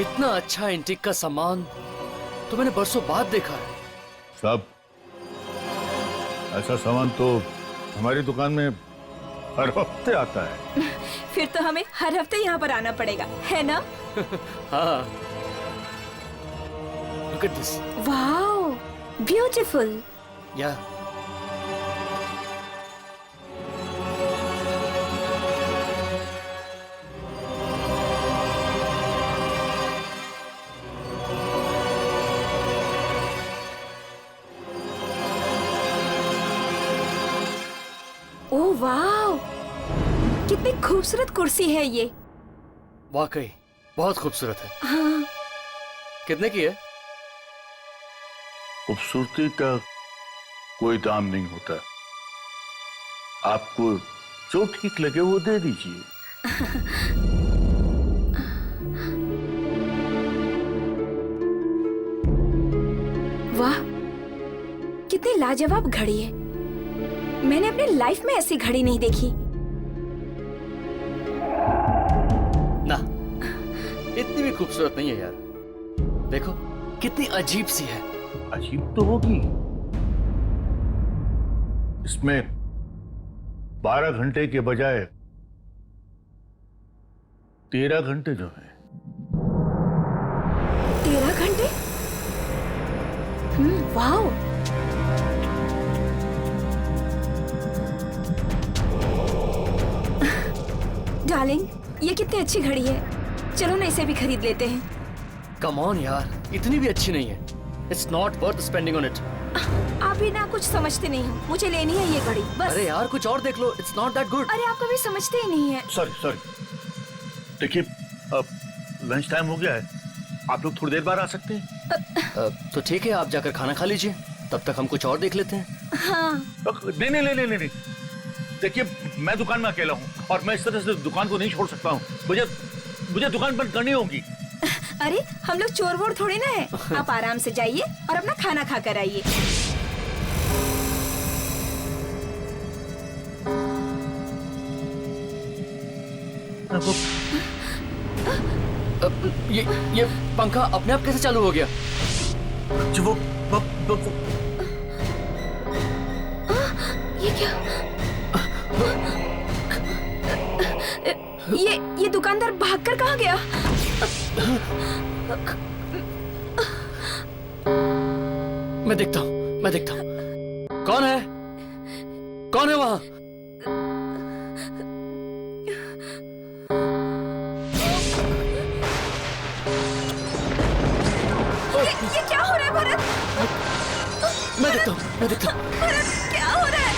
इतना अच्छा एंटीक का सामान तो मैंने बरसों बाद देखा है। सब ऐसा सामान तो हमारी दुकान में हर हफ्ते आता है। फिर तो हमें हर हफ्ते यहाँ पर आना पड़ेगा, है ना? हाँ। Look at this. Wow, beautiful. Yeah. Oh wow, कितनी खूबसूरत कुर्सी है ये। वाकई बहुत खूबसूरत है। हाँ। कितने की है? खूबसूरती का कोई दाम नहीं होता, आपको जो ठीक लगे वो दे दीजिए। वाह, कितनी लाजवाब घड़ी है। मैंने अपनी लाइफ में ऐसी घड़ी नहीं देखी। ना, इतनी भी खूबसूरत नहीं है यार। देखो कितनी अजीब सी है। अजीब तो होगी, इसमें 12 घंटे के बजाय 13 घंटे जो है। 13 घंटे? वाओ। डार्लिंग, ये कितनी अच्छी घड़ी है। चलो ना इसे भी खरीद लेते हैं। कम ऑन यार, इतनी भी अच्छी नहीं है। It's not worth spending on it. आप भी ना कुछ समझते नहीं हो, मुझे लेनी है ये घड़ी बस। अरे यार कुछ और देख लो, इट्स नॉट दैट गुड। अरे आप कभी समझते ही नहीं है। सॉरी देखिए, अब लंच टाइम हो गया है, आप लोग थोड़ी देर बाद आ सकते हैं। तो ठीक है, आप जाकर खाना खा लीजिए, तब तक हम कुछ और देख लेते हैं। हाँ। नहीं, देखिए मैं दुकान में अकेला हूँ और मैं इस तरह से दुकान को नहीं छोड़ सकता हूँ। मुझे दुकान बंद करनी होगी। अरे हम लोग चोर वोर थोड़ी ना है। आप आराम से जाइए और अपना खाना खा कर आइए। ये पंखा अपने आप कैसे चालू हो गया? जो ये क्या? ये दुकानदार भागकर कहाँ गया? मैं देखता हूँ। कौन है वहाँ? ये क्या हो रहा है भरत? मैं देखता हूँ। भरत, क्या हो रहा है?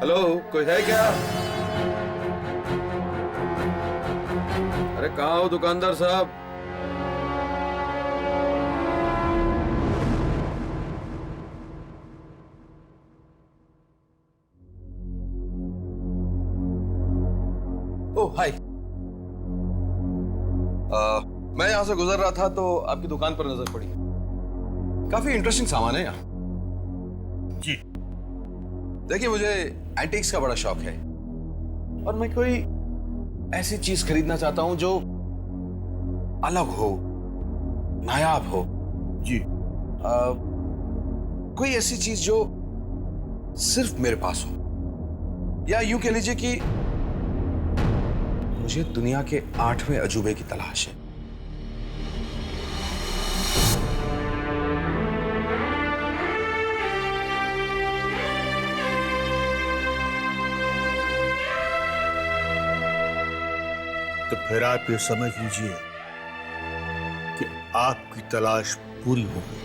हेलो, कोई है क्या? अरे कहाँ हो दुकानदार साहब? ओह हाय। मैं यहां से गुजर रहा था तो आपकी दुकान पर नजर पड़ी। काफी इंटरेस्टिंग सामान है यहाँ। जी देखिए, मुझे एंटीक्स का बड़ा शौक है और मैं कोई ऐसी चीज खरीदना चाहता हूं जो अलग हो, नायाब हो। जी कोई ऐसी चीज जो सिर्फ मेरे पास हो, या यूं कह लीजिए कि मुझे दुनिया के 8वें अजूबे की तलाश है। तो फिर आप ये समझ लीजिए कि आपकी तलाश पूरी हो गई।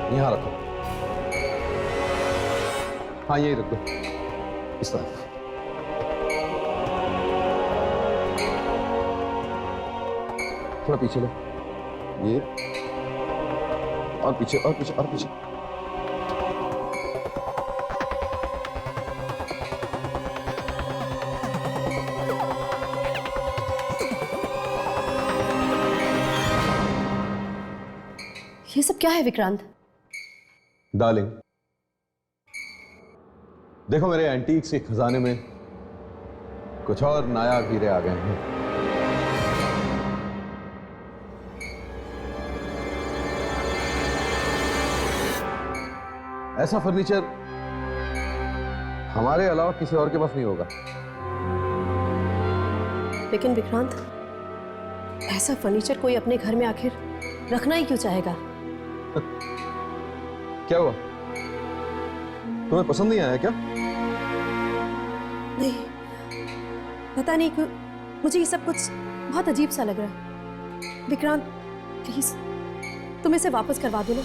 यहाँ रखो। हाँ यही रख दो, इस तरफ। थोड़ा पीछे लो, ये और पीछे और पीछे और पीछे। ये सब क्या है विक्रांत? डार्लिंग, देखो मेरे एंटीक्स के खजाने में कुछ और नायाब हीरे आ गए हैं। ऐसा फर्नीचर हमारे अलावा किसी और के पास नहीं होगा। लेकिन विक्रांत, ऐसा फर्नीचर कोई अपने घर में आखिर रखना ही क्यों चाहेगा? क्या हुआ, तुम्हें पसंद नहीं आया क्या? नहीं, पता नहीं क्यों मुझे ये सब कुछ बहुत अजीब सा लग रहा है। विक्रांत प्लीज तुम इसे वापस करवा दो ना।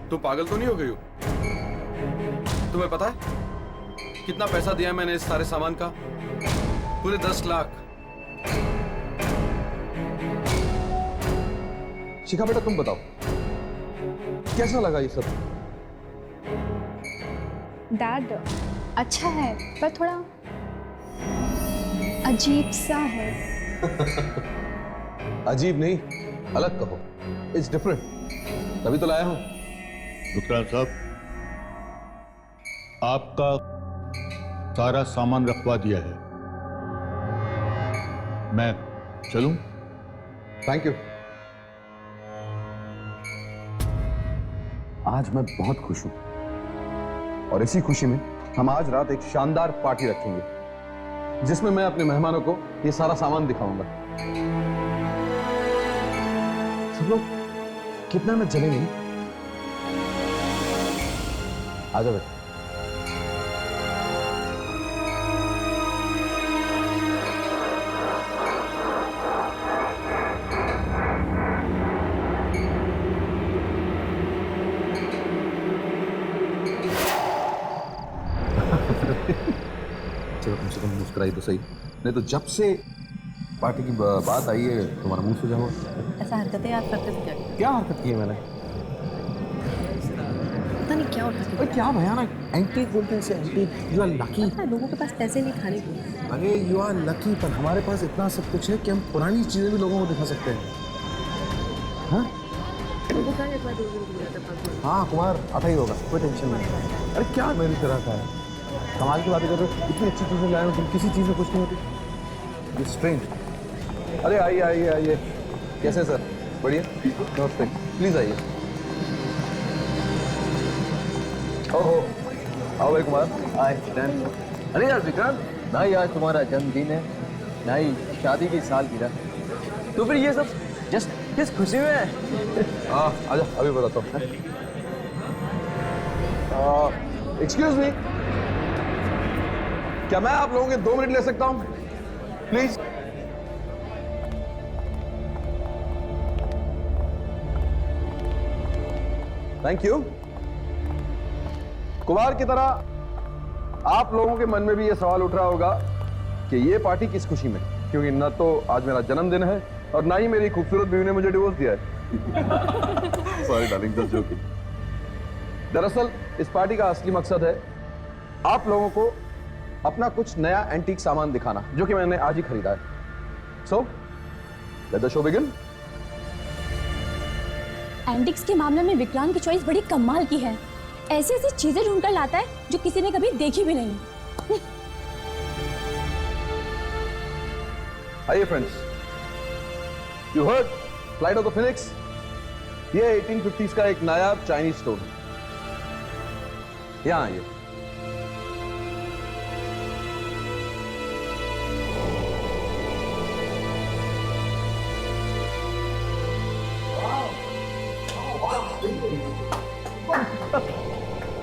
तुम पागल तो नहीं हो गई हो? तुम्हें पता है कितना पैसा दिया मैंने इस सारे सामान का? पूरे 10 लाख। शिखा बेटा तुम बताओ, कैसा लगा ये सब? डैड अच्छा है पर थोड़ा अजीब सा है। अजीब नहीं, अलग कहो। इट्स डिफरेंट, तभी तो लाया हूं। विक्रांत साहब, आपका सारा सामान रखवा दिया है, मैं चलूं? Thank you. आज मैं बहुत खुश हूं और इसी खुशी में हम आज रात एक शानदार पार्टी रखेंगे जिसमें मैं अपने मेहमानों को ये सारा सामान दिखाऊंगा। सब लोग कितना में चले नहीं? आ जाओ बेटा। चलो कम से कम मुस्कुराई तो सही, नहीं तो जब से पार्टी की बात आई है तुम्हारा मुंह सूजा हुआ। ऐसा हरकतें आप करते थे क्या? क्या हरकत की है मैंने? पता नहीं क्या हरकत अरे क्या भयानक एंटीक बोलते हैं इसे, एंटीक। You are lucky. है, लोगों के पास पैसे नहीं खाने के। अरे यू आर लकी, पर हमारे पास इतना सब कुछ है कि हम पुरानी चीजें भी लोगों को दिखा सकते हैं। हाँ हाँ कुमार आता ही होगा, कोई टेंशन नहीं। अरे क्या मेरी तरह का है, कमाल की बातें कर रहे हो। इतनी अच्छी चीजें लाए हो तुम, किसी चीज में कुछ नहीं होती। स्ट्रेंज। अरे आइए आइए आइए। कैसे सर? बढ़िया, नमस्ते। प्लीज आइए। ओहो, आओ भाई कुमार। अरे यार विक्रांत, ना ही आज तुम्हारा जन्मदिन है ना ही शादी की सालगिरह, तो फिर ये सब जस्ट किस खुशी में है? आजा अभी बताता हूँ। एक्सक्यूज मी, क्या मैं आप लोगों के 2 मिनट ले सकता हूं प्लीज? Thank you. कुमार की तरह आप लोगों के मन में भी यह सवाल उठ रहा होगा कि यह पार्टी किस खुशी में, क्योंकि न तो आज मेरा जन्मदिन है और ना ही मेरी खूबसूरत बीवी ने मुझे डिवोर्स दिया है। Sorry darling, just joking. दरअसल इस पार्टी का असली मकसद है आप लोगों को अपना कुछ नया एंटीक सामान दिखाना, जो कि मैंने आज ही खरीदा है। So let the show begin. Antics के मामले में विक्रांत की चॉइस बड़ी कमाल की है। ऐसी ऐसी चीजें ढूंढकर लाता है जो किसी ने कभी देखी भी नहीं। आइए friends, you heard flight of the Phoenix. ये 1850s का एक नायाब चाइनीज स्टोर है। यहां आइए।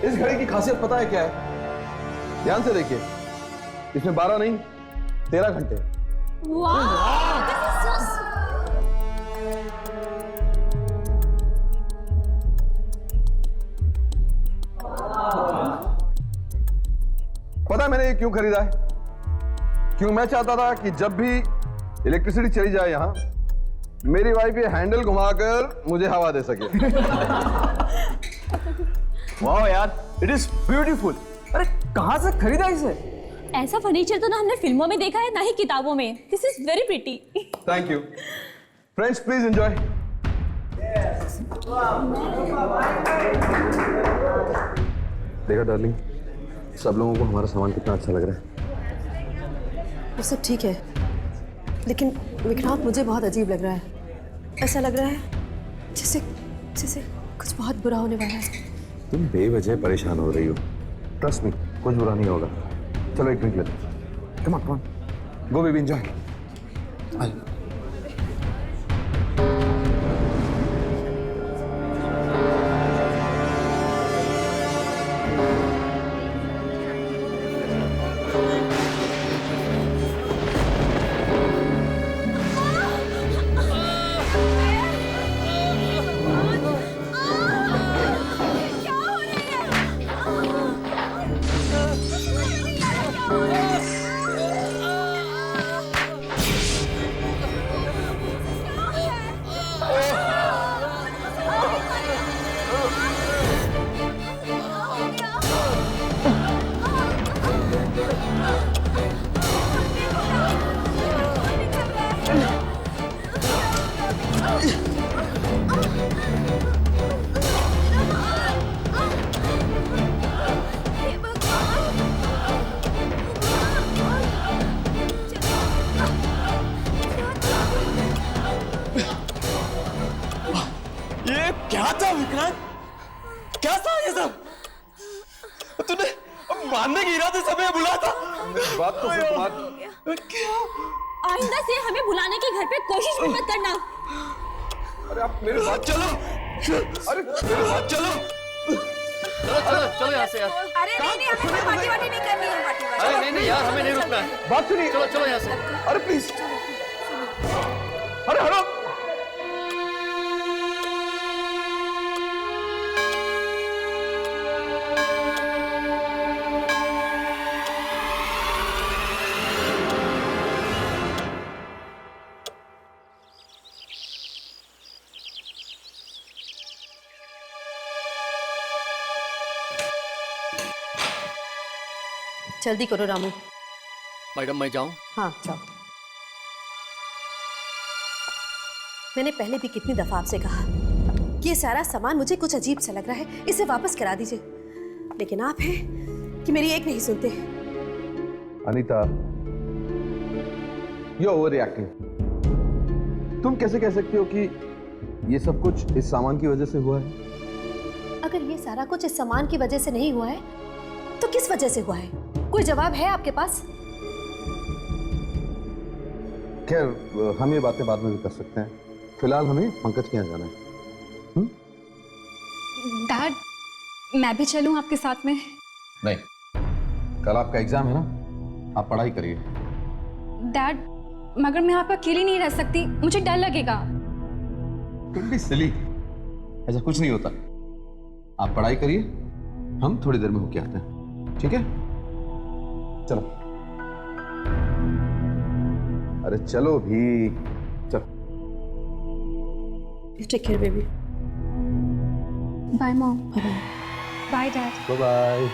इस घड़ी की खासियत पता है क्या है? ध्यान से देखिए, इसमें 12 नहीं 13 घंटे हैं। पता है मैंने ये क्यों खरीदा है? क्यों मैं चाहता था कि जब भी इलेक्ट्रिसिटी चली जाए यहां, मेरी वाइफ ये हैंडल घुमाकर मुझे हवा दे सके। वाह यार, इट इज ब्यूटीफुल। अरे कहां से खरीदा इसे? ऐसा फर्नीचर तो ना हमने फिल्मों में देखा है ना ही किताबों में। This is very pretty. Thank you friends, please enjoy. देखा डार्लिंग, सब लोगों को हमारा सामान कितना अच्छा लग रहा है। वो सब ठीक है, लेकिन विक्रांत मुझे बहुत अजीब लग रहा है। ऐसा लग रहा है जैसे जैसे कुछ बहुत बुरा होने वाला है। तुम बेवजह परेशान हो रही हो। ट्रस्ट मी, कुछ बुरा नहीं होगा। चलो एक ड्रिंक लेते हैं। Come on go baby, enjoy. क्या था विक्रांत? क्या था ये सब? तूने मारने के इरादे से हमें बुलाया था? बात तो सुन तुम्हारी। क्या? आइंदा से हमें बुलाने की घर पे कोशिश भी मत करना। अरे आप मेरे साथ चलो। अरे मेरे साथ चलो। चलो यहाँ से यार। अरे नहीं, हमें पार्टी वार्टी नहीं करनी है, पार्टी वार्टी। अरे नहीं यार, हमें नहीं रुकना है। बात सुनिए। चलो यहाँ से। अरे प्लीज, अरे हटो। जल्दी करो रामू। मैडम मैं जाऊँ? हाँ जाओ। मैंने पहले भी कितनी दफा आपसे कहा कि ये सारा सामान मुझे कुछ अजीब सा लग रहा है, इसे वापस करा दीजिए, लेकिन आप हैं कि मेरी एक नहीं सुनते। Anita, you over reacting. तुम कैसे कह सकती हो कि ये सब कुछ इस सामान की वजह से हुआ है? अगर ये सारा कुछ इस सामान की वजह से नहीं हुआ है तो किस वजह से हुआ है? कोई जवाब है आपके पास? खैर, हम ये बातें बाद में भी कर सकते हैं। फिलहाल हमें पंकज के यहाँ जाना है। डैड, मैं भी चलूं आपके साथ में? नहीं, कल आपका एग्जाम है ना, आप पढ़ाई करिए। डैड, मगर मैं आपका अकेली नहीं रह सकती, मुझे डर लगेगा। तुम भी सिली, ऐसा कुछ नहीं होता। आप पढ़ाई करिए, हम थोड़ी देर में होके आते हैं, ठीक है? चलो। अरे चलो भी, चलो। Take care baby. Bye mom. Bye bye dad. Bye bye.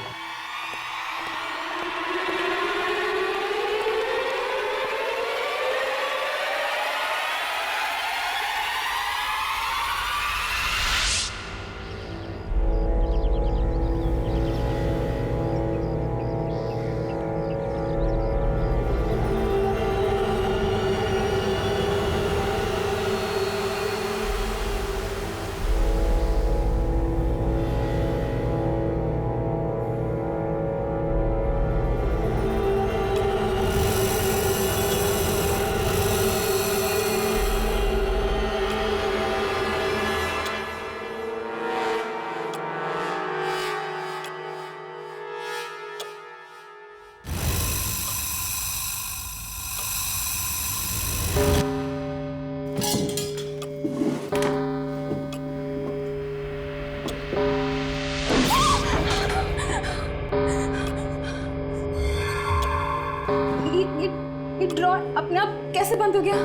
अपने आप कैसे बंद हो गया?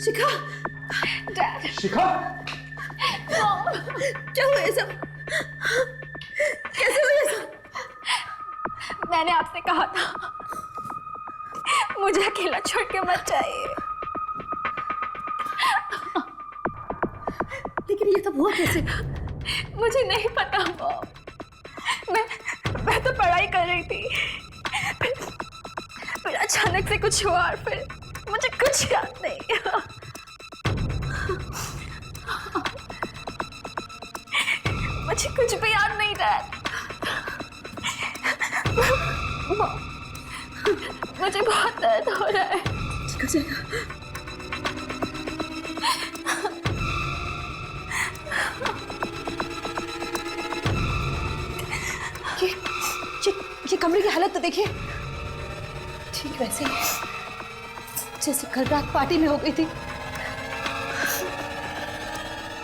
शिखा, शिखा, क्या हुआ ये सब? कैसे हुआ ये सब? मैंने आपसे कहा था मुझे अकेला छोड़ के मत जाइए। लेकिन ये सब हुआ कैसे? मुझे नहीं पता मॉम। मैं तो पढ़ाई कर रही थी, फिर अचानक से कुछ हुआ और फिर मुझे कुछ याद नहीं। मुझे कुछ भी याद नहीं रहा। मुझे बहुत दर्द हो रहा है। ये कमरे की हालत तो देखिए, ठीक वैसे ही जैसे कल रात पार्टी में हो गई थी।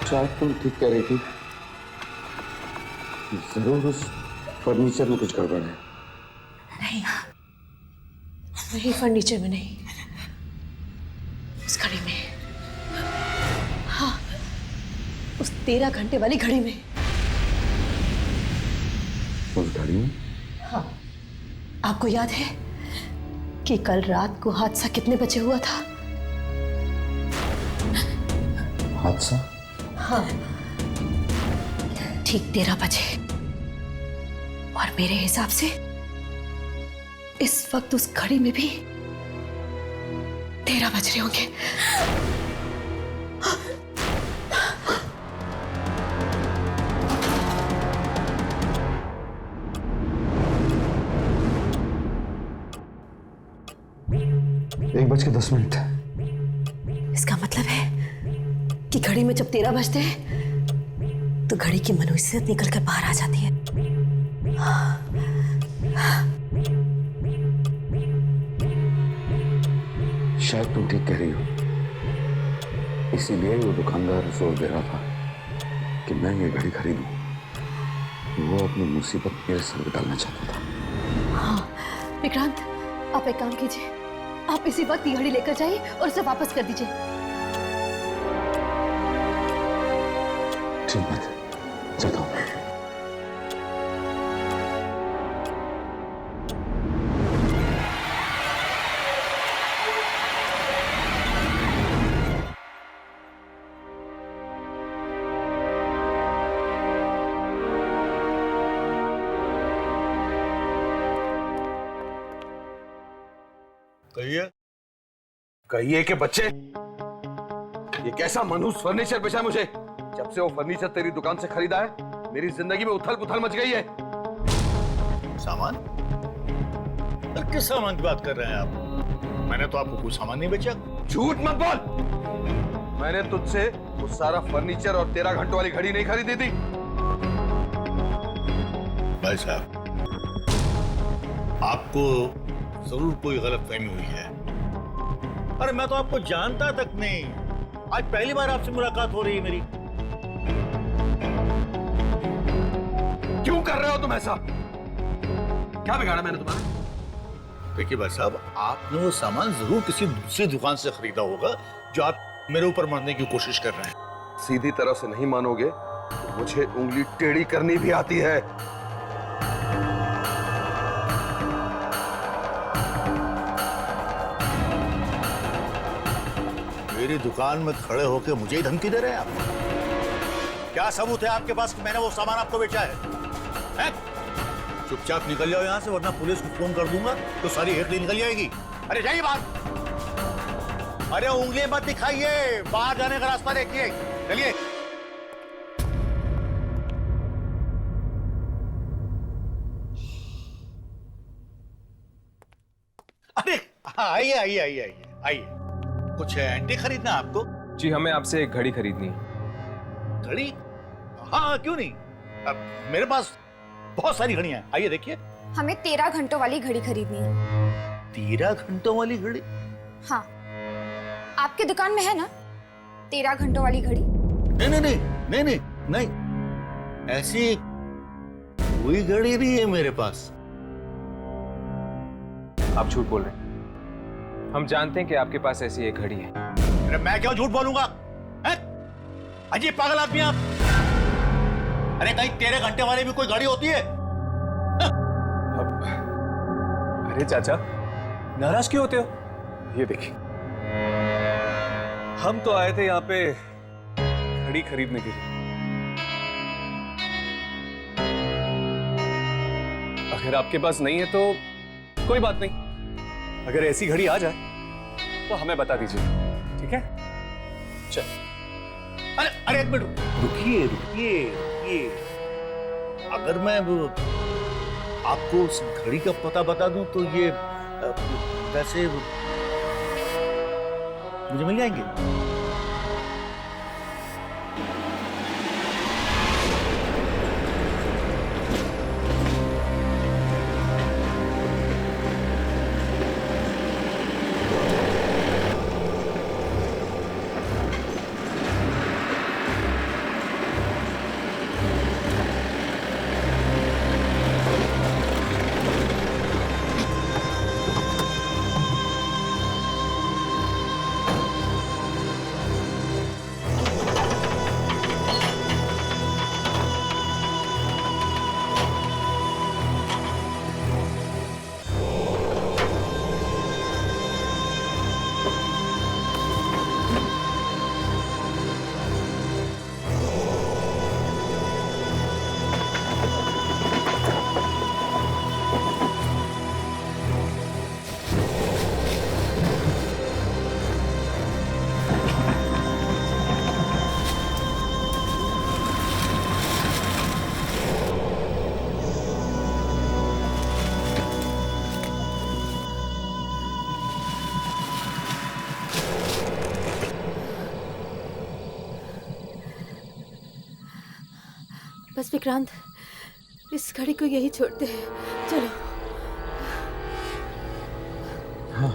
शायद तुम ठीक कह रही थी, जरूर उस फर्नीचर में कुछ गड़बड़ है। नहीं, फर्नीचर में नहीं, उस घड़ी में। हाँ, उस 13 घंटे वाली घड़ी में। उस घड़ी में? हाँ, आपको याद है कि कल रात को हादसा कितने बजे हुआ था? हादसा? हाँ, ठीक 13 बजे। और मेरे हिसाब से इस वक्त उस घड़ी में भी 13 बज रहे होंगे। एक 1:10। इसका मतलब है कि घड़ी में जब 13 बजते हैं तो घड़ी की मनुष्यत निकल कर बाहर आ जाती है। शायद तुम ठीक कह रही हो। इसीलिए वो दुकानदार जोर दे रहा था कि मैं ये घड़ी खरीदूं। वो अपनी मुसीबत मेरे सर पे डालना चाहता था। हाँ विक्रांत, आप एक काम कीजिए, आप इसी वक्त ये घड़ी लेकर जाइए और उसे वापस कर दीजिए। ठीक है, चलता हूँ। कहिए। कहिए कि बच्चे, ये कैसा मनहूस फर्नीचर बेचा मुझे। जब से वो फर्नीचर तेरी दुकान से खरीदा है, मेरी जिंदगी में उथल पुथल मच गई है। सामान? अरे किस सामान की बात कर रहे हैं आप? मैंने तो आपको कोई सामान नहीं बेचा। झूठ मत बोल। मैंने तुझसे वो सारा फर्नीचर और 13 घंटों वाली घड़ी नहीं खरीदी थी। भाई साहब, आपको जरूर कोई गलतफहमी हुई है। अरे मैं तो आपको जानता तक नहीं, आज पहली बार आपसे मुलाकात हो रही है मेरी। क्यों कर रहे हो तुम ऐसा? क्या बिगाड़ा मैंने तुम्हारा? देखिए भाई साहब, आपने वो सामान जरूर किसी दूसरी दुकान से खरीदा होगा जो आप मेरे ऊपर मारने की कोशिश कर रहे हैं। सीधी तरह से नहीं मानोगे तो मुझे उंगली टेढ़ी करनी भी आती है। मेरी दुकान में खड़े होकर मुझे ही धमकी दे रहे हैं आप? क्या सबूत है आपके पास कि मैंने वो सामान आपको बेचा है? चुपचाप निकल जाओ यहाँ से, वरना पुलिस को फोन कर दूंगा तो सारी हेकड़ी निकल जाएगी। अरे जाइए बात। अरे उंगली मत दिखाइए, बाहर जाने का रास्ता देखिए, चलिए। अरे आइए आइए आइए आइए आइए। कुछ एंटी खरीदना है आपको? जी, हमें आपसे एक घड़ी खरीदनी है। घड़ी? हाँ क्यों नहीं, अब मेरे पास बहुत सारी घड़ियां हैं, आइए देखिए। हमें 13 घंटों वाली घड़ी खरीदनी है। 13 घंटों वाली घड़ी? हाँ, आपकी दुकान में है ना 13 घंटों वाली घड़ी? नहीं नहीं नहीं नहीं नहीं नहीं, ऐसी कोई घड़ी नहीं है मेरे पास। आप झूठ बोल रहे हैं। हम जानते हैं कि आपके पास ऐसी एक घड़ी है। अरे मैं क्यों झूठ बोलूंगा? अजीब पागल आदमी आप। अरे कहीं 13 घंटे वाली भी कोई घड़ी होती है? अरे चाचा, नाराज क्यों होते हो? ये देखिए, हम तो आए थे यहाँ पे घड़ी खरीदने के लिए। अगर आपके पास नहीं है तो कोई बात नहीं। अगर ऐसी घड़ी आ जाए तो हमें बता दीजिए, ठीक है? चल। अरे अरे एक मिनट रुकिए रुकिए रुकिए। अगर मैं आपको उस घड़ी का पता बता दूं तो ये पैसे मुझे मिल जाएंगे? बस विक्रांत, इस घड़ी को यही छोड़ते हैं, चलो। हाँ,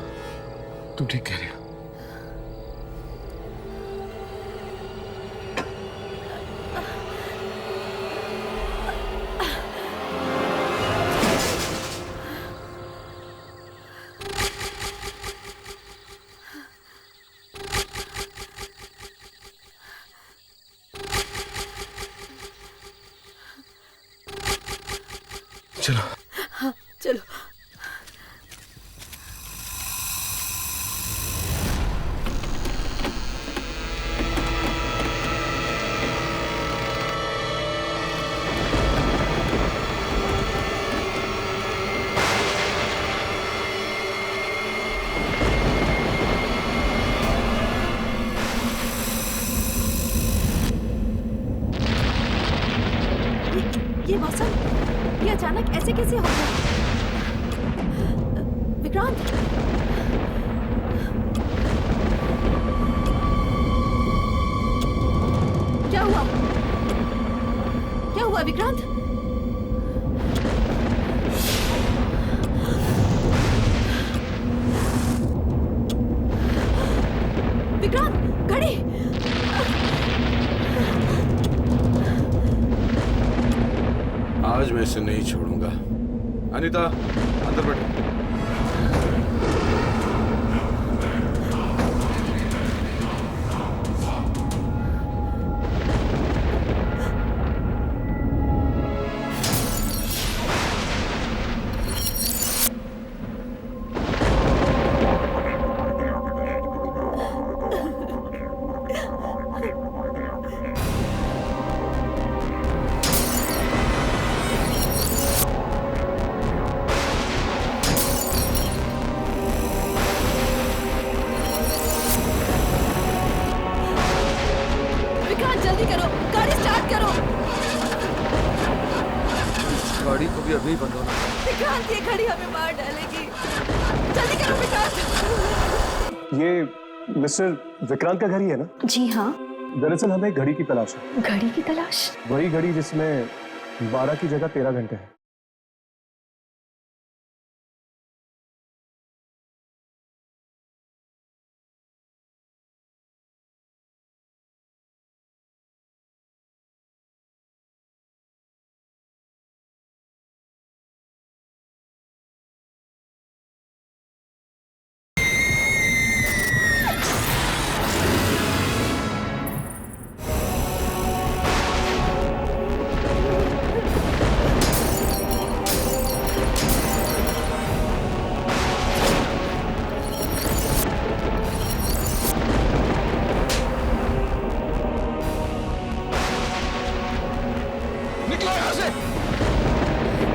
तुम ठीक कह रहे हो। चलो। हाँ चलो। ये मौसम, ये अचानक ऐसे कैसे हो गया? विक्रांत, क्या हुआ? क्या हुआ विक्रांत? विक्रांत, घड़ी! आज मैं इसे नहीं छोड़ूंगा। अनीता, अंदर बैठो। जल्दी करो, गाड़ी स्टार्ट करो। गाड़ी को भी अभी बंद होना। विक्रांत, ये घड़ी हमें मार डालेगी। जल्दी करो विक्रांत। ये मिस्टर विक्रांत का घर ही है ना? जी हाँ। दरअसल हमें एक घड़ी की तलाश है। घड़ी की तलाश? वही घड़ी जिसमें 12 की जगह 13 घंटे हैं।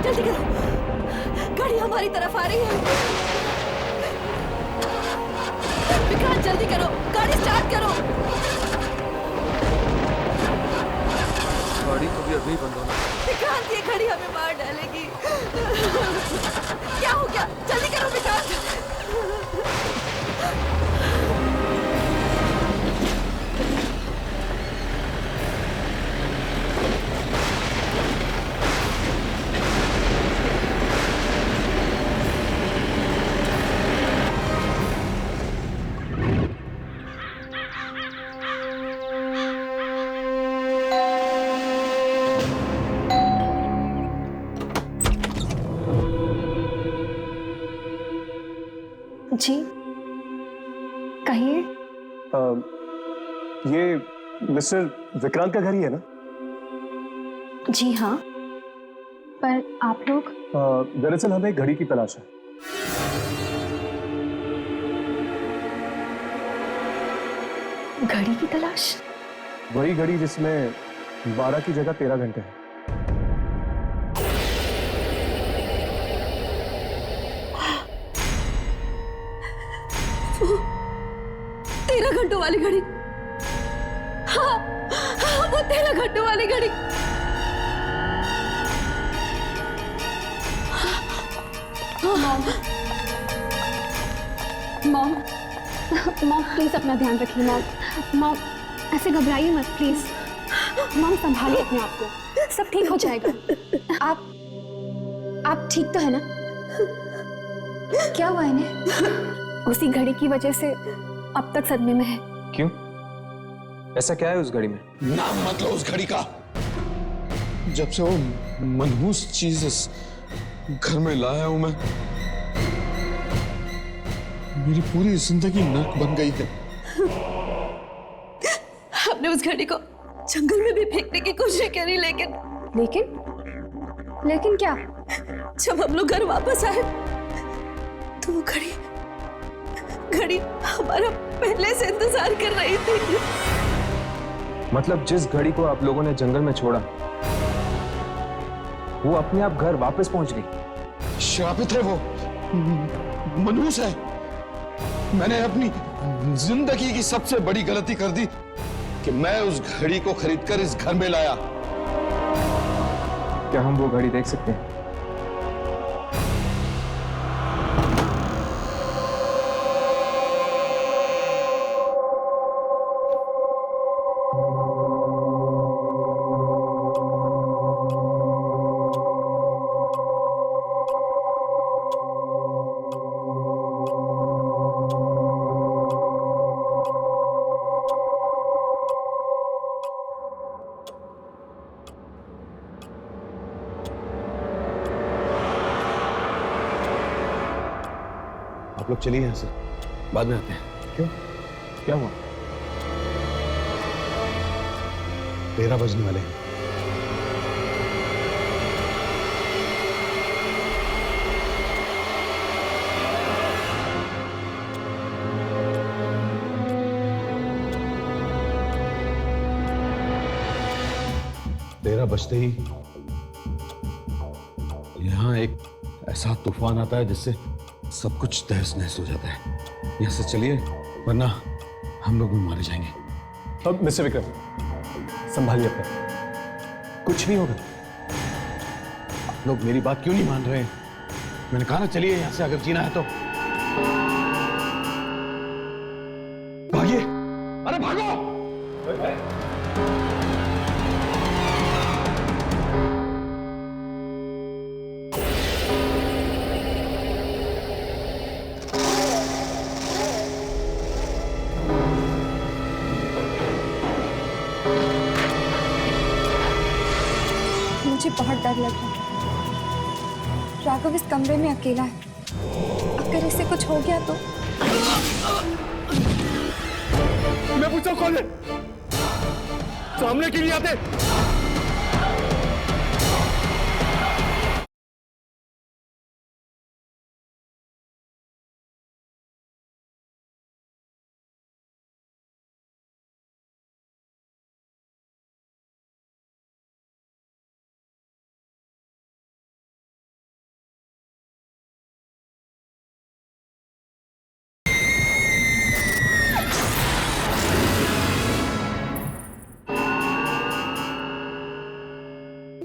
जल्दी करो, गाड़ी हमारी तरफ आ रही है। विक्रांत, जल्दी करो, गाड़ी स्टार्ट करो। गाड़ी को भी अभी बंद होना। विक्रांत, ये घड़ी हमें मार डालेगी। क्या हो गया? जल्दी करो विक्रांत। जी कहिए। ये मिस्टर विक्रांत का घर ही है ना? जी हाँ, पर आप लोग? दरअसल हमें एक घड़ी की तलाश है। घड़ी की तलाश? वही घड़ी जिसमें 12 की जगह 13 घंटे हैं। 13 घंटों वाली घड़ी। हाँ, हाँ, वो 13 घंटों वाली घड़ी। मॉम, मॉम प्लीज अपना ध्यान रखिए। मॉम ऐसे घबराइए मत प्लीज। मॉम संभालिए अपने आप को, सब ठीक हो जाएगा। आप ठीक तो है ना? क्या हुआ इन्हें? उसी घड़ी की वजह से अब तक सदमे में है। क्यों? ऐसा क्या है उस घड़ी में? नाम मत लो उस घड़ी का। जब से वो मनहूस चीज इस घर में लाया हूं मैं, मेरी पूरी जिंदगी नर्क बन गई है। हमने उस घड़ी को जंगल में भी फेंकने की कोशिश करी, लेकिन लेकिन क्या? जब हम लोग घर वापस आए तो वो घड़ी हमारा पहले से इंतजार कर रही थी। मतलब जिस घड़ी को आप लोगों ने जंगल में छोड़ा वो अपने आप घर वापस पहुंच गई। श्रापित है वो, मनहूस है। मैंने अपनी जिंदगी की सबसे बड़ी गलती कर दी कि मैं उस घड़ी को खरीदकर इस घर में लाया। क्या हम वो घड़ी देख सकते हैं? आप लोग चलिए यहां से, बाद में आते हैं। क्यों? क्या हुआ? 13 बजने वाले हैं। तेरह बजते ही यहां एक ऐसा तूफान आता है जिससे सब कुछ तहस नहस हो जाता है। यहां से चलिए वरना हम लोग भी मारे जाएंगे। अब मिस्टर विक्रम संभालिए अपना, कुछ नहीं होगा। आप लोग मेरी बात क्यों नहीं मान रहे? मैंने कहा ना चलिए यहां से, अगर जीना है तो। भागिए, अरे भागो! मुझे बहुत डर लग रहा है। राघव इस कमरे में अकेला है, अगर इसे कुछ हो गया तो। मैं पूछता हूँ कौन है? सामने क्यों नहीं आते?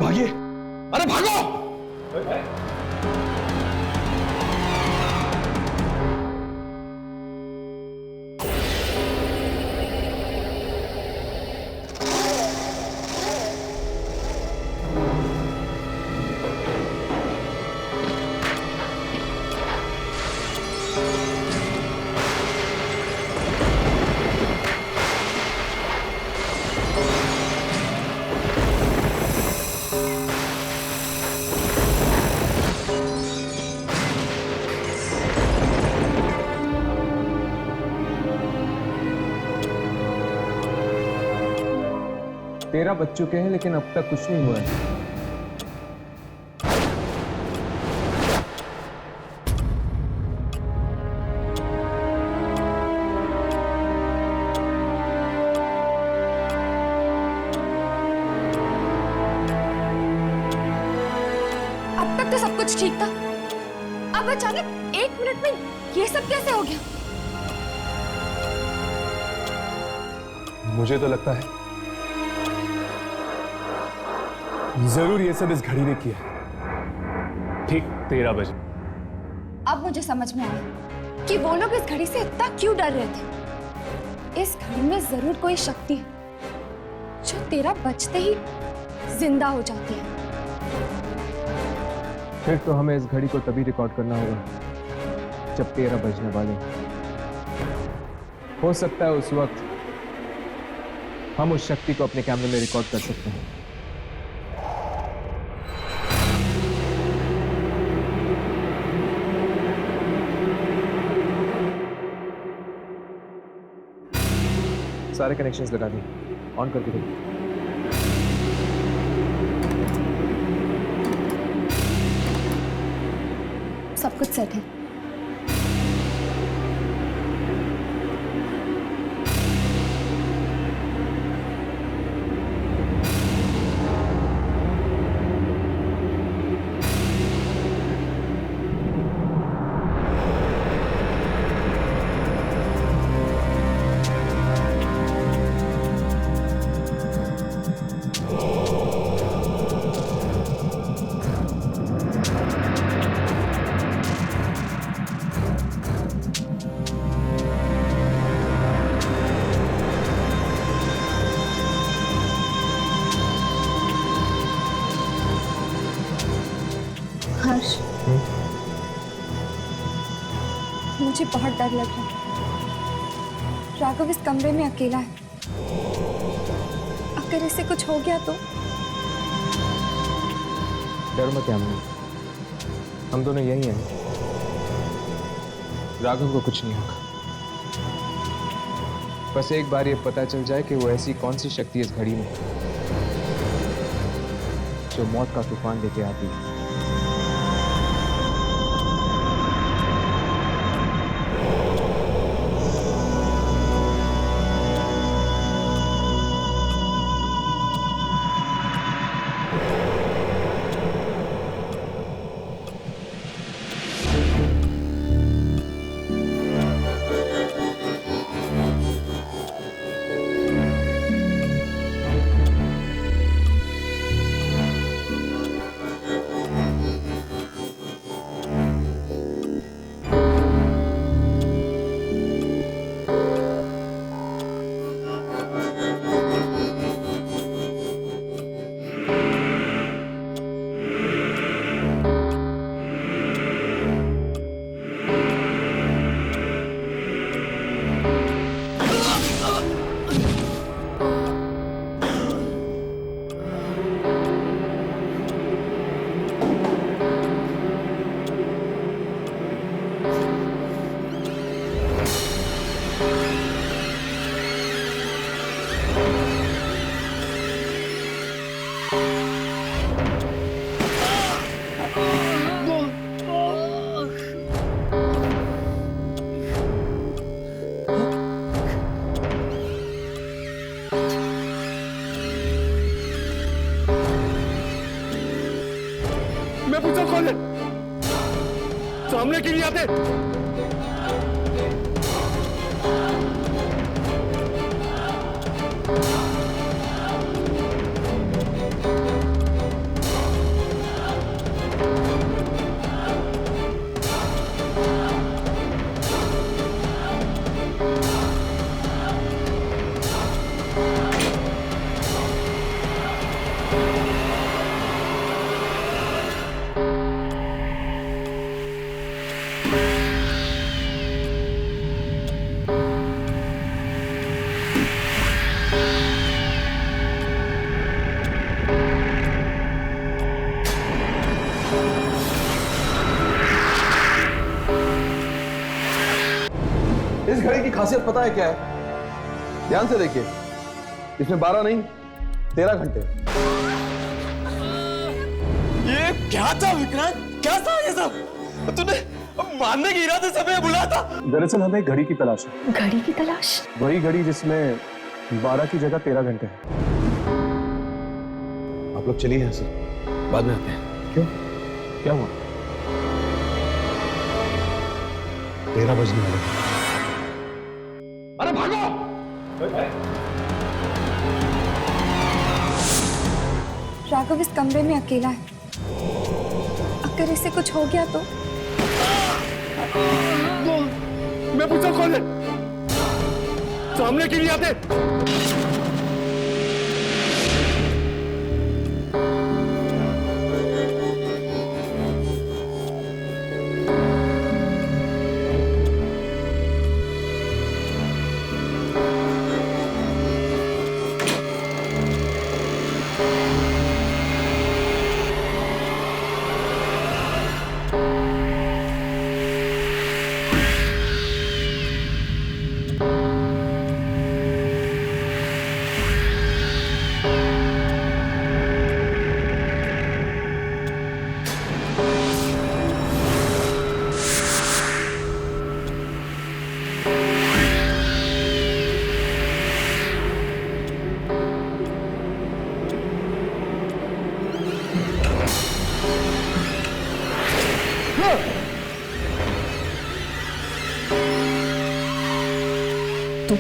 भागिए, अरे भागो! तेरह बज चुके हैं लेकिन अब तक कुछ नहीं हुआ है। अब तक तो सब कुछ ठीक था, अब अचानक 1 मिनट में ये सब कैसे हो गया? मुझे तो लगता है जरूर ये सब इस घड़ी ने किया। ठीक 13 बजे। अब मुझे समझ में आया कि वो लोग इस घड़ी से इतना क्यों डर रहे थे। इस घड़ी में जरूर कोई शक्ति है जो 13 बजते ही जिंदा हो जाती है। फिर तो हमें इस घड़ी को तभी रिकॉर्ड करना होगा जब 13 बजने वाले। हो सकता है उस वक्त हम उस शक्ति को अपने कैमरे में रिकॉर्ड कर सकते हैं। सारे कनेक्शंस लगा दिए, ऑन करके दो। कुछ सेट है। हर्ष, मुझे बहुत डर लग रहा है। राघव इस कमरे में अकेला है। अगर इसे कुछ हो गया तो? डर मत यामिनी, हम दोनों यही हैं। राघव को कुछ नहीं होगा। बस एक बार ये पता चल जाए कि वो ऐसी कौन सी शक्ति इस घड़ी में जो मौत का तूफान लेके आती है। मैं पूछा कौन है? सामने क्यों नहीं आते? इस घड़ी की खासियत पता है क्या है? ध्यान से देखिए, इसमें 12 नहीं 13 घंटे। ये क्या था विक्रांत? क्या था ये सब? तूने मारने के इरादे से हमें बुलाया था? दरअसल हमें घड़ी की तलाश है। घड़ी की तलाश? वही घड़ी जिसमें 12 की जगह 13 घंटे हैं। आप लोग चलिए यहाँ से, बाद में आते हैं। क्यों? क्या हुआ? 13 बजने वाले हैं। अरे भागो! राघव इस कमरे में अकेला है। अगर इसे कुछ हो गया तो? मैं पूछा कौन है? सामने क्यों नहीं आते? तुम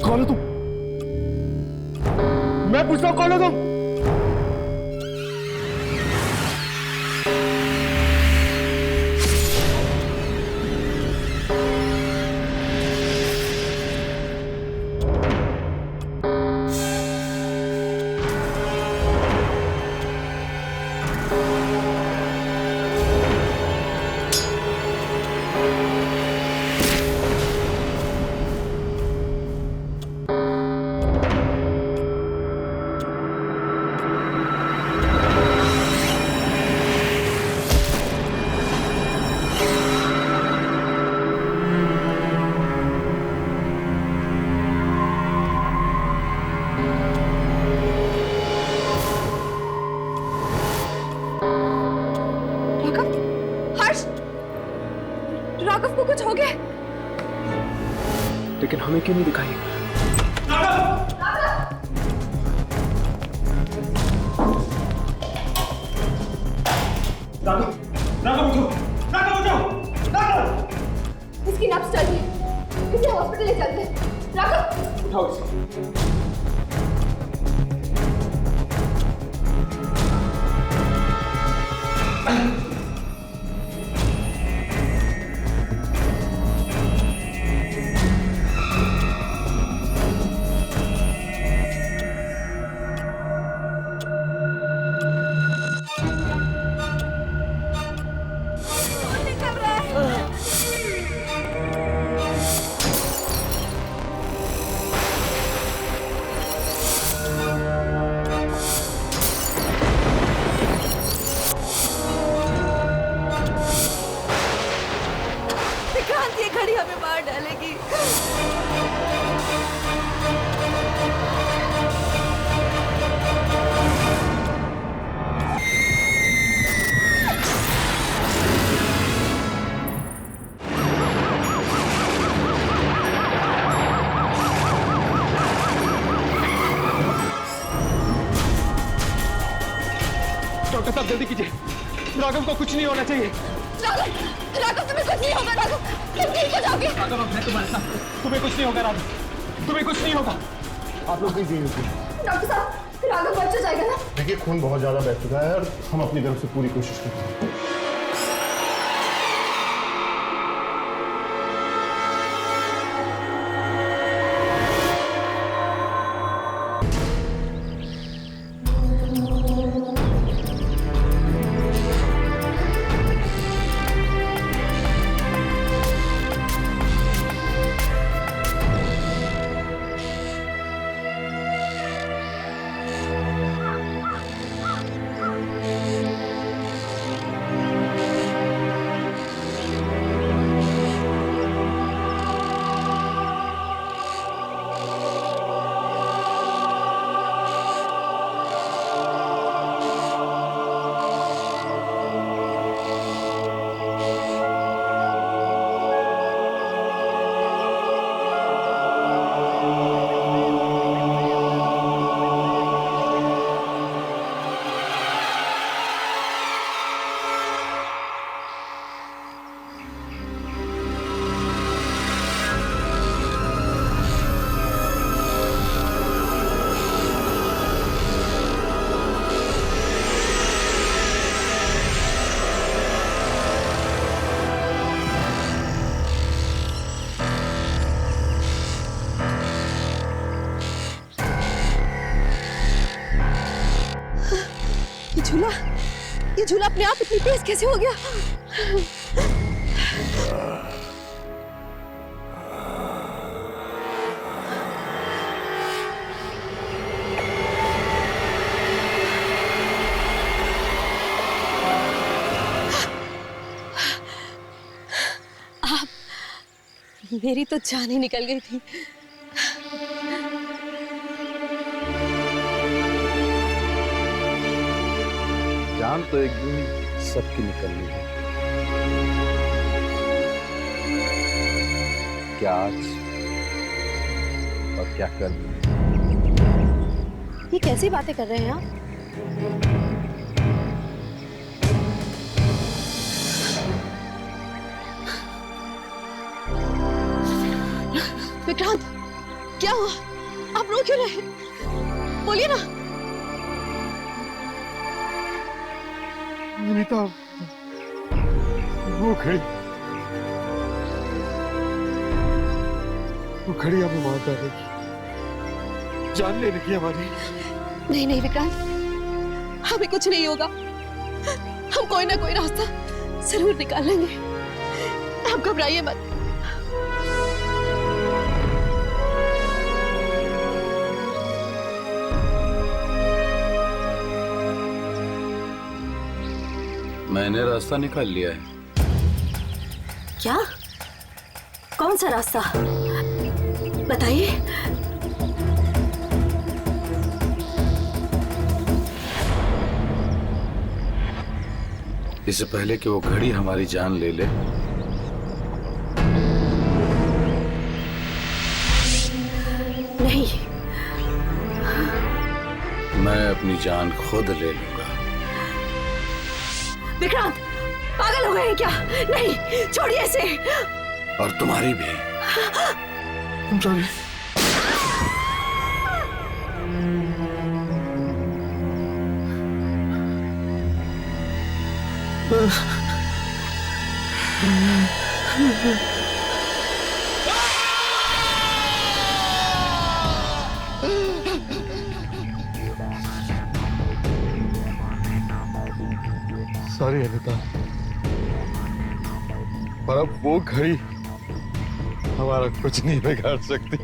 कौन हो तुम? मैं पूछता हूँ कौन हो तुम? राघव को कुछ हो गया? लेकिन हमें क्यों नहीं दिखाई? इसकी नब्ज चल रही है, इसे हॉस्पिटल ले चलते हैं। राघव उठाओ इसे। ये घड़ी हमें मार डालेगी। डॉक्टर साहब जल्दी कीजिए, राघव को कुछ नहीं होना चाहिए। राघव तुम्हें कुछ नहीं होगा। राघव तुम ठीक हो जाओगे। राघव मैं तुम्हारे साथ, तुम्हें कुछ नहीं होगा राघव, तुम्हें कुछ नहीं होगा। आप लोग प्लीज रुकिए। डॉक्टर साहब राघव बच जाएगा ना? देखिए खून बहुत ज्यादा बह चुका है और हम अपनी तरफ से पूरी कोशिश करते हैं। ये झूला अपने आप इतनी तेज कैसे हो गया? आप, मेरी तो जान ही निकल गई थी। जान तो एक दिन सबकी निकलनी है। क्या आज और क्या कल? ये कैसी बातें कर रहे हैं आप? विक्रांत, क्या हुआ? आप रो क्यों रहे? बोलिए ना। अनीता, वो खड़ी हमें मार डालेगी, जान ले लगी हमारी। नहीं नहीं विक्रांत, हमें कुछ नहीं होगा। हम कोई ना कोई रास्ता जरूर निकाल लेंगे। आप घबराइए मत। मैंने रास्ता निकाल लिया है। क्या? कौन सा रास्ता? बताइए। इससे पहले कि वो घड़ी हमारी जान ले ले, नहीं, मैं अपनी जान खुद ले लूंगा। विक्रांत, पागल हो गए हैं क्या? नहीं, छोड़िए इसे। और तुम्हारी भी। सॉरी। सॉरी अनीता, पर अब वो घड़ी हमारा कुछ नहीं बिगाड़ सकती।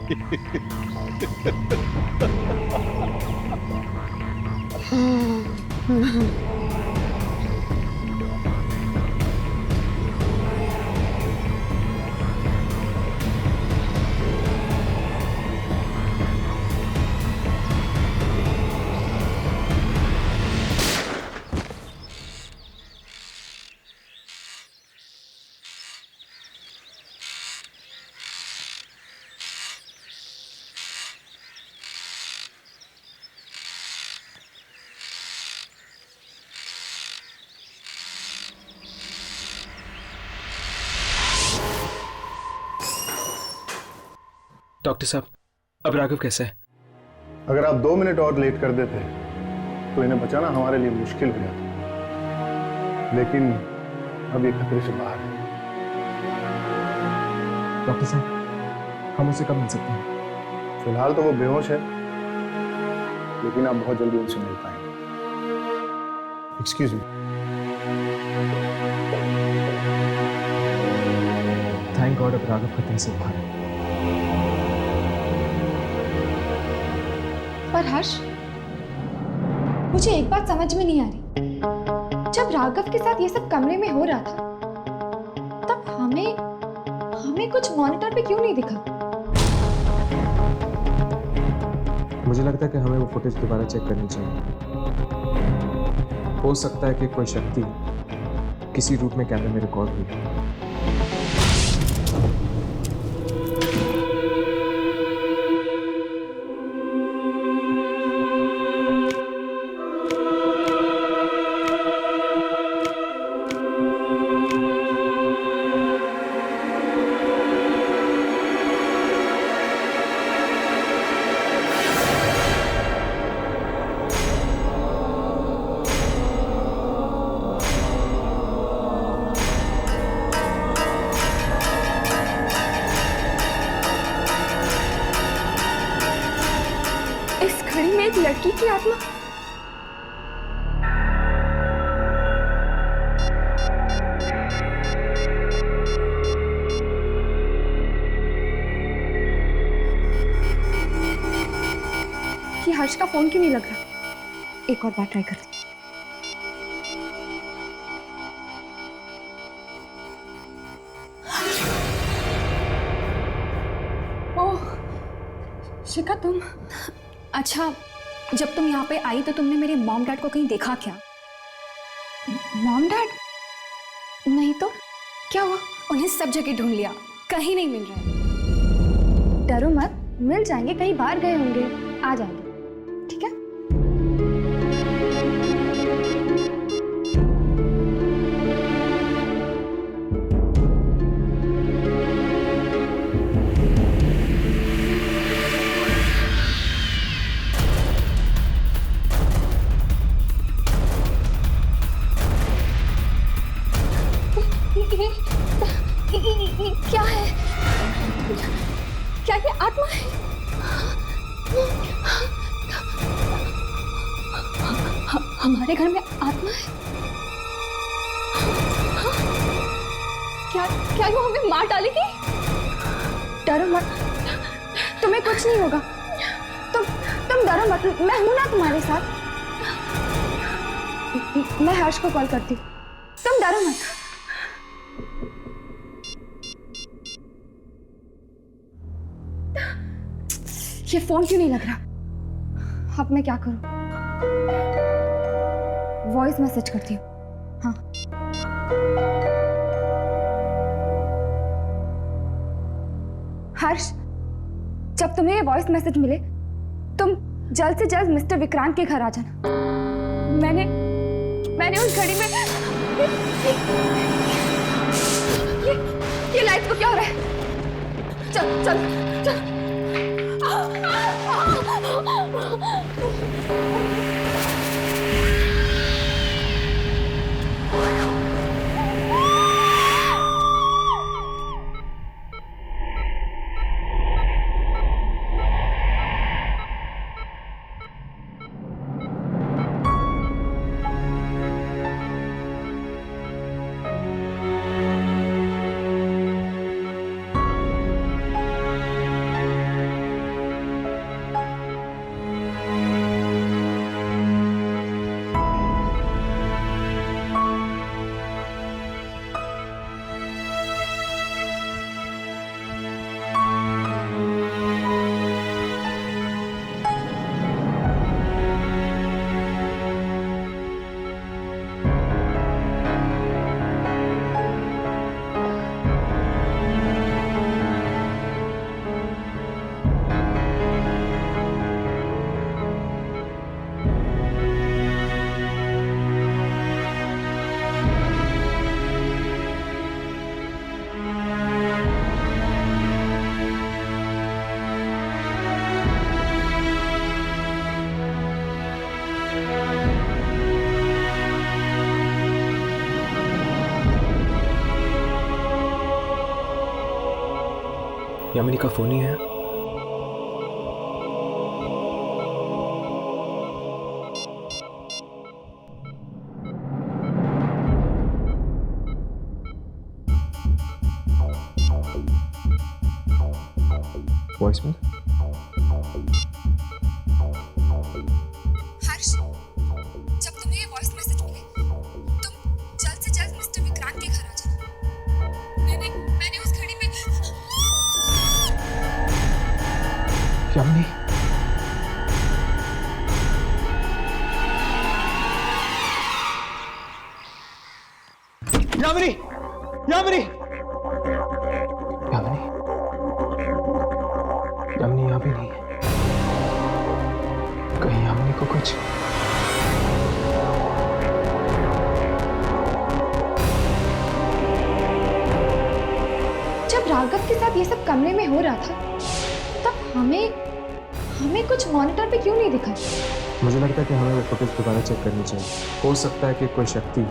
डॉक्टर साहब, अब राघव कैसा है? अगर आप 2 मिनट और लेट कर देते तो इन्हें बचाना हमारे लिए मुश्किल हो जाता, लेकिन अब ये खतरे से बाहर है। डॉक्टर साहब, हम उसे कब मिल सकते हैं? फिलहाल तो वो बेहोश है, लेकिन आप बहुत जल्दी उनसे मिल पाएंगे। Excuse me. थैंक गॉड, अब राघव खतरे से बाहर है। पर हर्ष, मुझे एक बात समझ में नहीं आ रही। जब राघव के साथ ये सब कमरे में हो रहा था, तब हमें कुछ मॉनिटर पे क्यों नहीं दिखा? मुझे लगता है कि हमें वो फुटेज दोबारा चेक करनी चाहिए। हो सकता है कि कोई शक्ति किसी रूप में कैमरे में रिकॉर्ड हुई है। एक लड़की की आत्मा। कि हर्ष का फोन क्यों नहीं लग रहा? एक और बार ट्राई करती। ओह शिखा, तुम? अच्छा, जब तुम यहाँ पे आई तो तुमने मेरे मॉम डैड को कहीं देखा क्या? Mom dad? नहीं तो क्या हुआ? उन्हें सब जगह ढूंढ लिया, कहीं नहीं मिल रहे। डरो मत, मिल जाएंगे, कहीं बाहर गए होंगे, आ जाएंगे, ठीक है? ये क्या है? क्या ये आत्मा है? हमारे घर में आत्मा है? क्या वो हमें मार डालेगी? डरो मत, तुम्हें कुछ नहीं होगा। तुम डरो मत, मैं हूं ना तुम्हारे साथ। मैं हर्ष को कॉल करती हूँ, तुम डरो मत। ये फोन क्यों नहीं लग रहा? अब मैं क्या करूं? वॉइस मैसेज करती हूँ। हाँ, हर्ष, जब तुम्हें ये वॉइस मैसेज मिले तुम जल्द से जल्द मिस्टर विक्रांत के घर आ जाना। मैंने उस घड़ी में ये लाइट को क्या हो रहा है? चल चल चल। यामिनी का फोन ही है। वॉइस में हर्ष, जब तुम्हें ये वॉइस मैसेज मिले तुम जल्द से जल्द मिस्टर विक्रांत के घर आ जाना। मैंने उस घड़ी में यामिनी, यामिनी, यामिनी, यामिनी, यामिनी यहाँ भी नहीं है। कहीं यामिनी को कुछ जब राघव के साथ ये सब कमरे में हो रहा था तब हमें कुछ मॉनिटर पे क्यों नहीं दिखा? मुझे लगता है कि हमें वो फुटेज दोबारा चेक करनी चाहिए। हो सकता है कि कोई शक्ति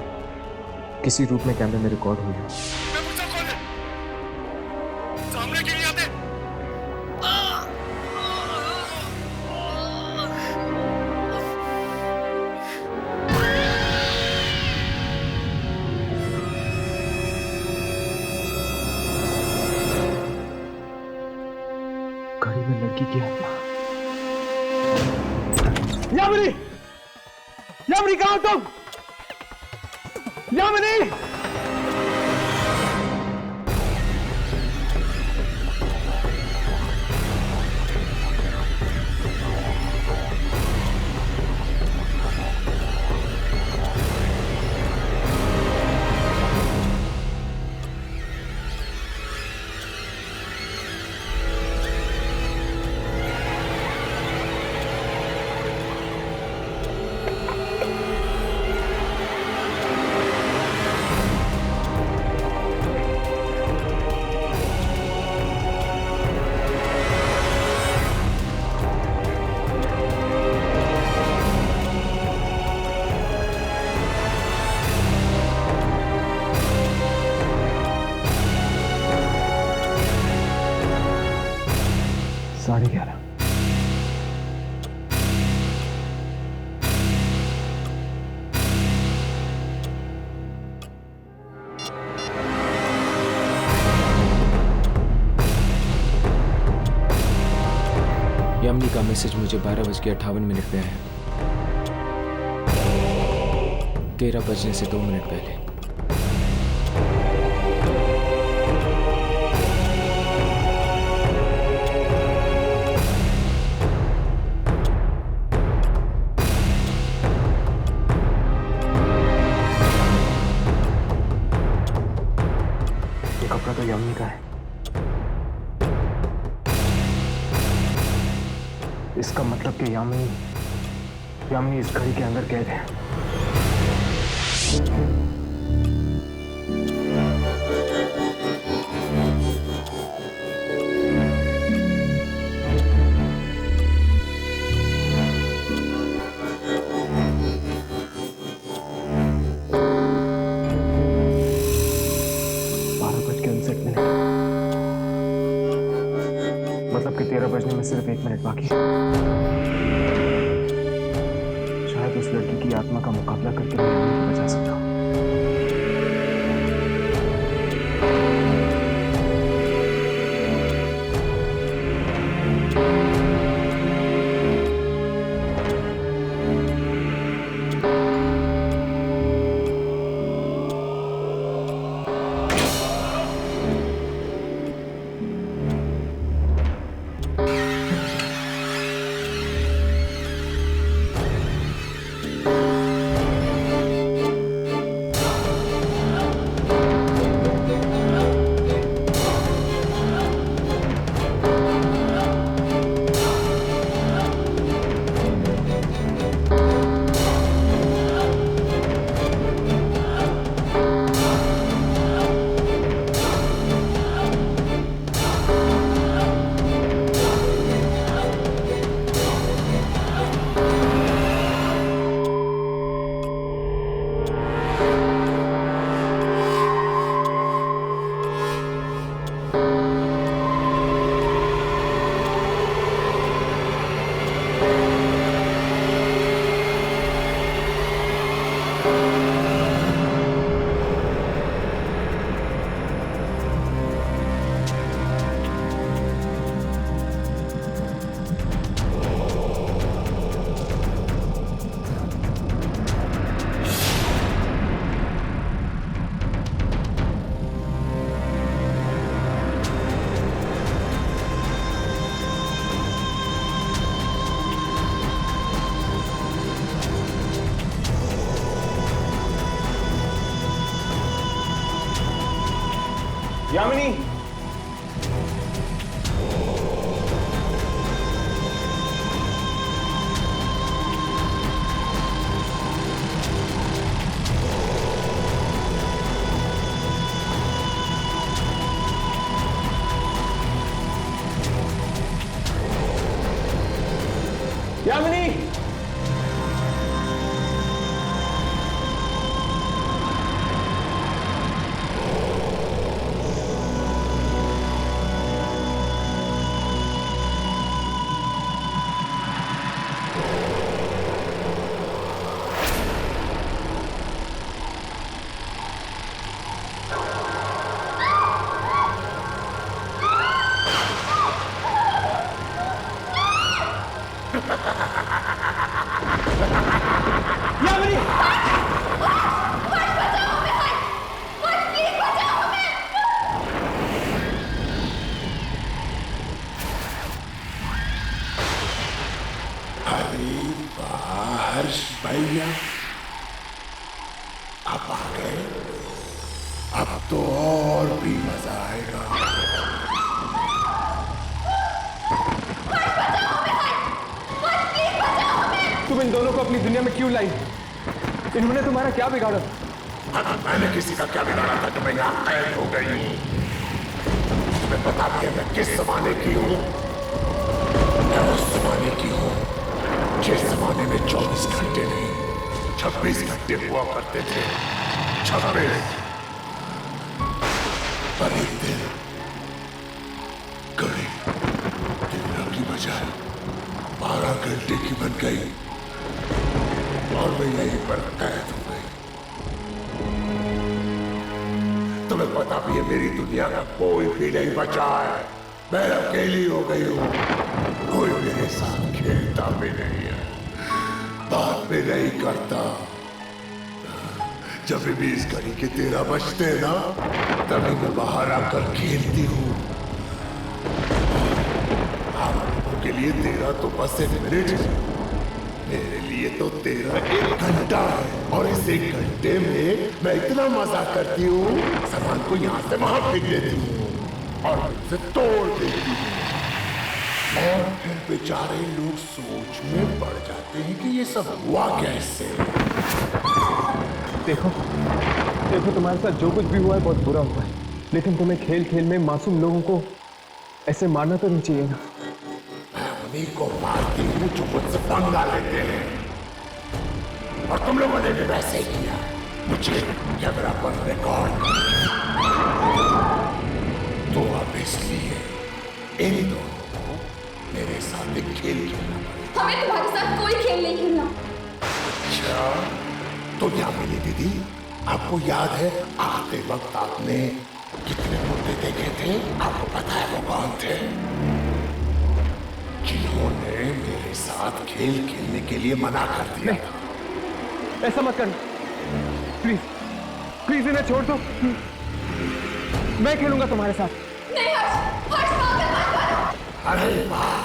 किसी रूप में कैमरे में रिकॉर्ड हुई है। सामने क्यों नहीं आते? घड़ी में लड़की की आत्मा। यामिनी! यामिनी कहाँ हो तुम? यामिनी! 11:30। यामिनी का मैसेज मुझे 12:58 पे आया। 13 बजने से 2 मिनट पहले। ये कपड़ा तो यामिनी का है। इसका मतलब कि यामिनी इस घड़ी के अंदर कैद है। मतलब कि 13 बजने में सिर्फ 1 मिनट बाकी है। शायद उस लड़की की आत्मा का मुकाबला करके मैं यामिनी को बचा सकता हूँ। यामिनी, यामिनी, हर्ष भैया अब आ गए। अब तो और भी मजा आएगा। तुम इन दोनों को अपनी दुनिया में क्यों लाई? इन्होंने तुम्हारा क्या बिगाड़ा? मैंने किसी का क्या बिगाड़ा था कि मैं यहाँ कैद हो गई हूँ? तुम्हें पता भी है मैं किस जमाने की हूँ? मैं उस जमाने की हूँ जिस जमाने में 24 घंटे नहीं 26 घंटे हुआ करते थे। 26 पर एक दिन घड़ी दुनिया की जाए 12 घंटे की बन गई और मैं यहीं पर कैद हो गई। तुम्हें पता भी है मेरी दुनिया का कोई भी नहीं बचा है। मैं अकेली हो गई हूँ, कोई मेरे साथ खेलता भी नहीं है, बात भी नहीं करता। जब भी इस घड़ी के 13 बजते हैं ना, तभी मैं बाहर आकर खेलती हूँ। आप लोगों के लिए 13 तो बस एक मिनट है, मेरे लिए तो 13 एक घंटा है। और इस 1 घंटे में मैं इतना मजा करती हूँ, सामान को यहाँ से वहां फेंक देती हूँ और उसे तोड़ देती हूँ। और फिर बेचारे लोग सोच में पड़ जाते हैं कि ये सब हुआ कैसे। देखो तुम्हारे साथ जो कुछ भी हुआ है बहुत बुरा हुआ है, लेकिन तुम्हें खेल खेल में मासूम लोगों को ऐसे मारना तो नहीं चाहिए ना। मैं उन्हीं को मारती हूँ जो मुझसे पंगा लेते हैं, और तुम लोगों ने भी वैसे ही किया। मुझे कैमरा पर रिकॉर्ड तो अब इसलिए इन दोनों को मेरे साथ एक खेल खेलना पड़ेगा। हमें तुम्हारे साथ कोई खेल नहीं खेलना। अच्छा तो क्या मिली दीदी, आपको याद है आते वक्त आपने कितने मुद्दे देखे थे? आपको पता है वो कौन थे? जिन्होंने मेरे साथ खेल खेलने के लिए मना कर दिया था। ऐसा मत कर, प्लीज प्लीज इन्हें छोड़ दो, मैं खेलूंगा तुम्हारे साथ। नहीं हर्ष, हर्ष पागल मत करो। अरे वाह,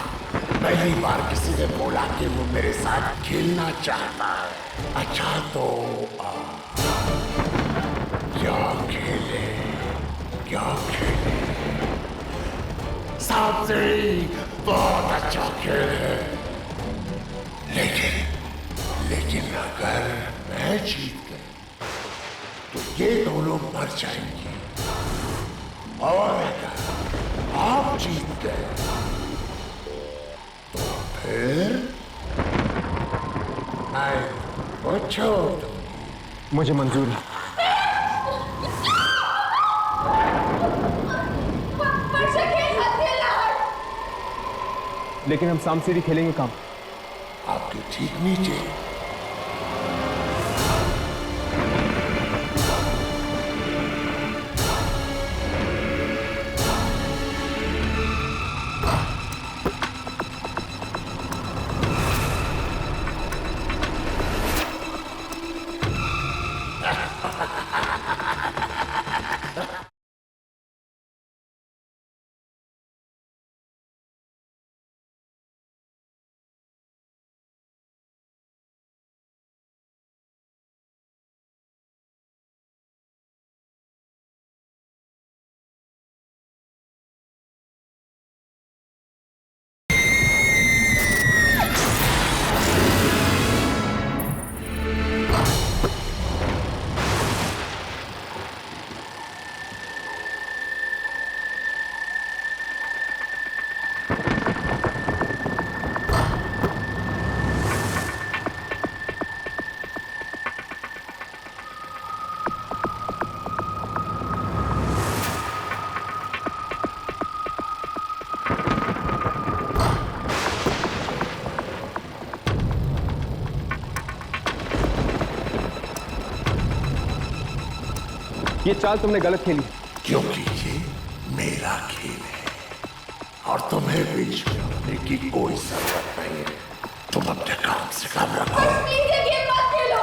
पहली बार किसी ने बोला कि वो मेरे साथ खेलना चाहता है। अच्छा तो क्या खेले? सांप सीढ़ी बहुत अच्छा खेल है, लेकिन अगर मैं जीत गई तो ये दोनों मर जाएंगे, और अगर आप जीत गए तो फिर मैं वो छोड़ दूंगी। मुझे मंजूर है। लेकिन हम सांप सीढ़ी खेलेंगे काम आपके ठीक नीचे। ये चाल तुमने गलत खेली, क्योंकि ये मेरा खेल है और तुम्हें बीच में आने की कोई जरूरत नहीं है। तुम अपने काम से काम रखो। प्लीज ये गेम मत खेलो।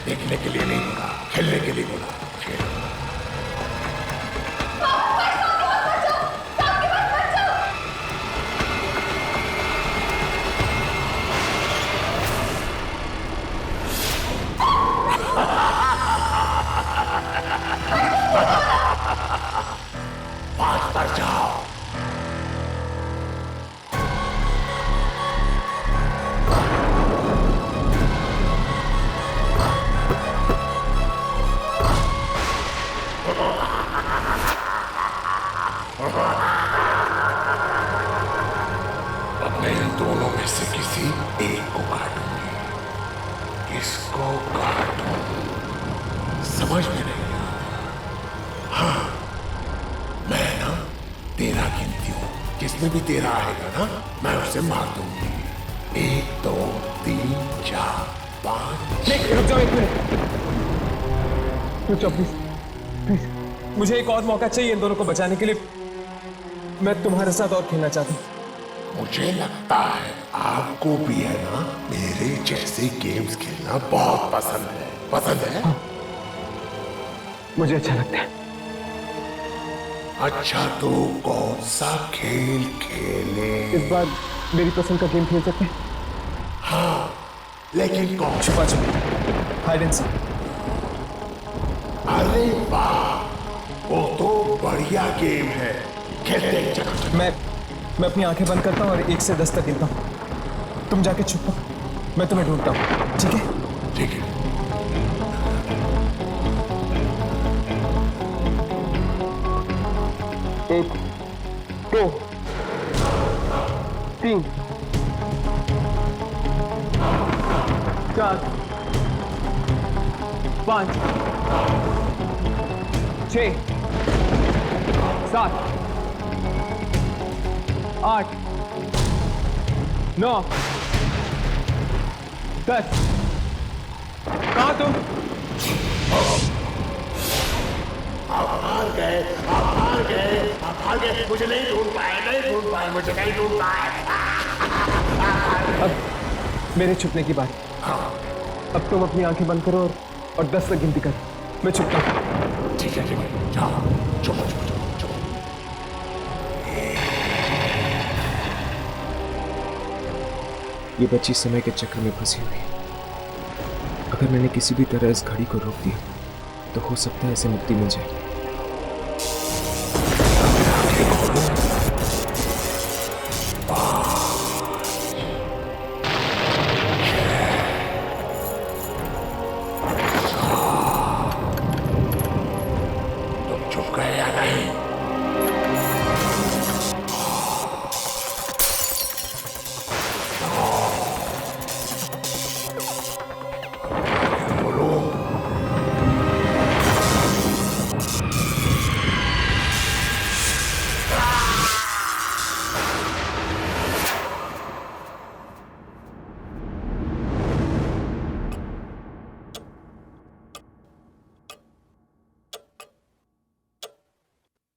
देखने के लिए नहीं बोला, खेलने के लिए बोला। खेलो। बात पर जाओ। मैं इन दोनों में से किसी एक को काटूंगी। किसको काटूं समझ में नहीं आ रहा। हाँ, मैं ना 13 गिनती हूं, जिसमें भी 13 आएगा ना मैं उसे मार दूंगी। 1 2 3 4 5। रुक जाओ, 1 मिनट रुक जाओ प्लीज प्लीज। मुझे एक और मौका चाहिए इन दोनों को बचाने के लिए। मैं तुम्हारे साथ और खेलना चाहता हूँ। मुझे लगता है आपको भी है ना मेरे जैसे गेम्स खेलना बहुत पसंद है। पसंद है? हाँ, मुझे अच्छा लगता है। अच्छा, तो कौन सा खेल खेले? इस बार मेरी पसंद का गेम खेल सकते हैं? हाँ, लेकिन कौन? छुपा छुपी, हाइड एंड सीक। अरे वाह, वो तो बढ़िया गेम है, खेलते हैं। चलो। मैं अपनी आंखें बंद करता हूँ और 1 से 10 तक गिनता हूँ। तुम जाके छुपो, मैं तुम्हें ढूंढता हूँ। ठीक है? ठीक है। 1 2 3 4 5 6 7 8 9 10। कहाँ तुम? आप हार गए, आप हार गए, आप हार गए। मुझे नहीं ढूंढ पाए, नहीं ढूंढ पाए, मुझे नहीं ढूंढ पाए। अब मेरे छुपने की बारी। अब तुम अपनी आंखें बंद करो और 10 तक गिनती करो। मैं छुपता हूँ। ठीक है, ठीक है, जाओ, छुपो छुपो छुपो छुपो। ये बच्ची समय के चक्र में फंसी हुई है। अगर मैंने किसी भी तरह इस घड़ी को रोक दिया तो हो सकता है इसे मुक्ति मिल जाए। तुम चुप गए या नहीं?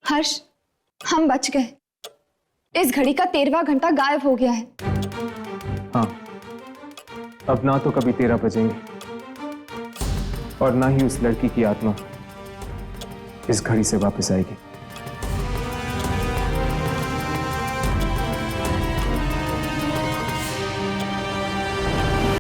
हर्ष, हम बच गए। इस घड़ी का 13वां घंटा गायब हो गया है। हाँ, अब ना तो कभी 13 बजेंगे और ना ही उस लड़की की आत्मा इस घड़ी से वापस आएगी।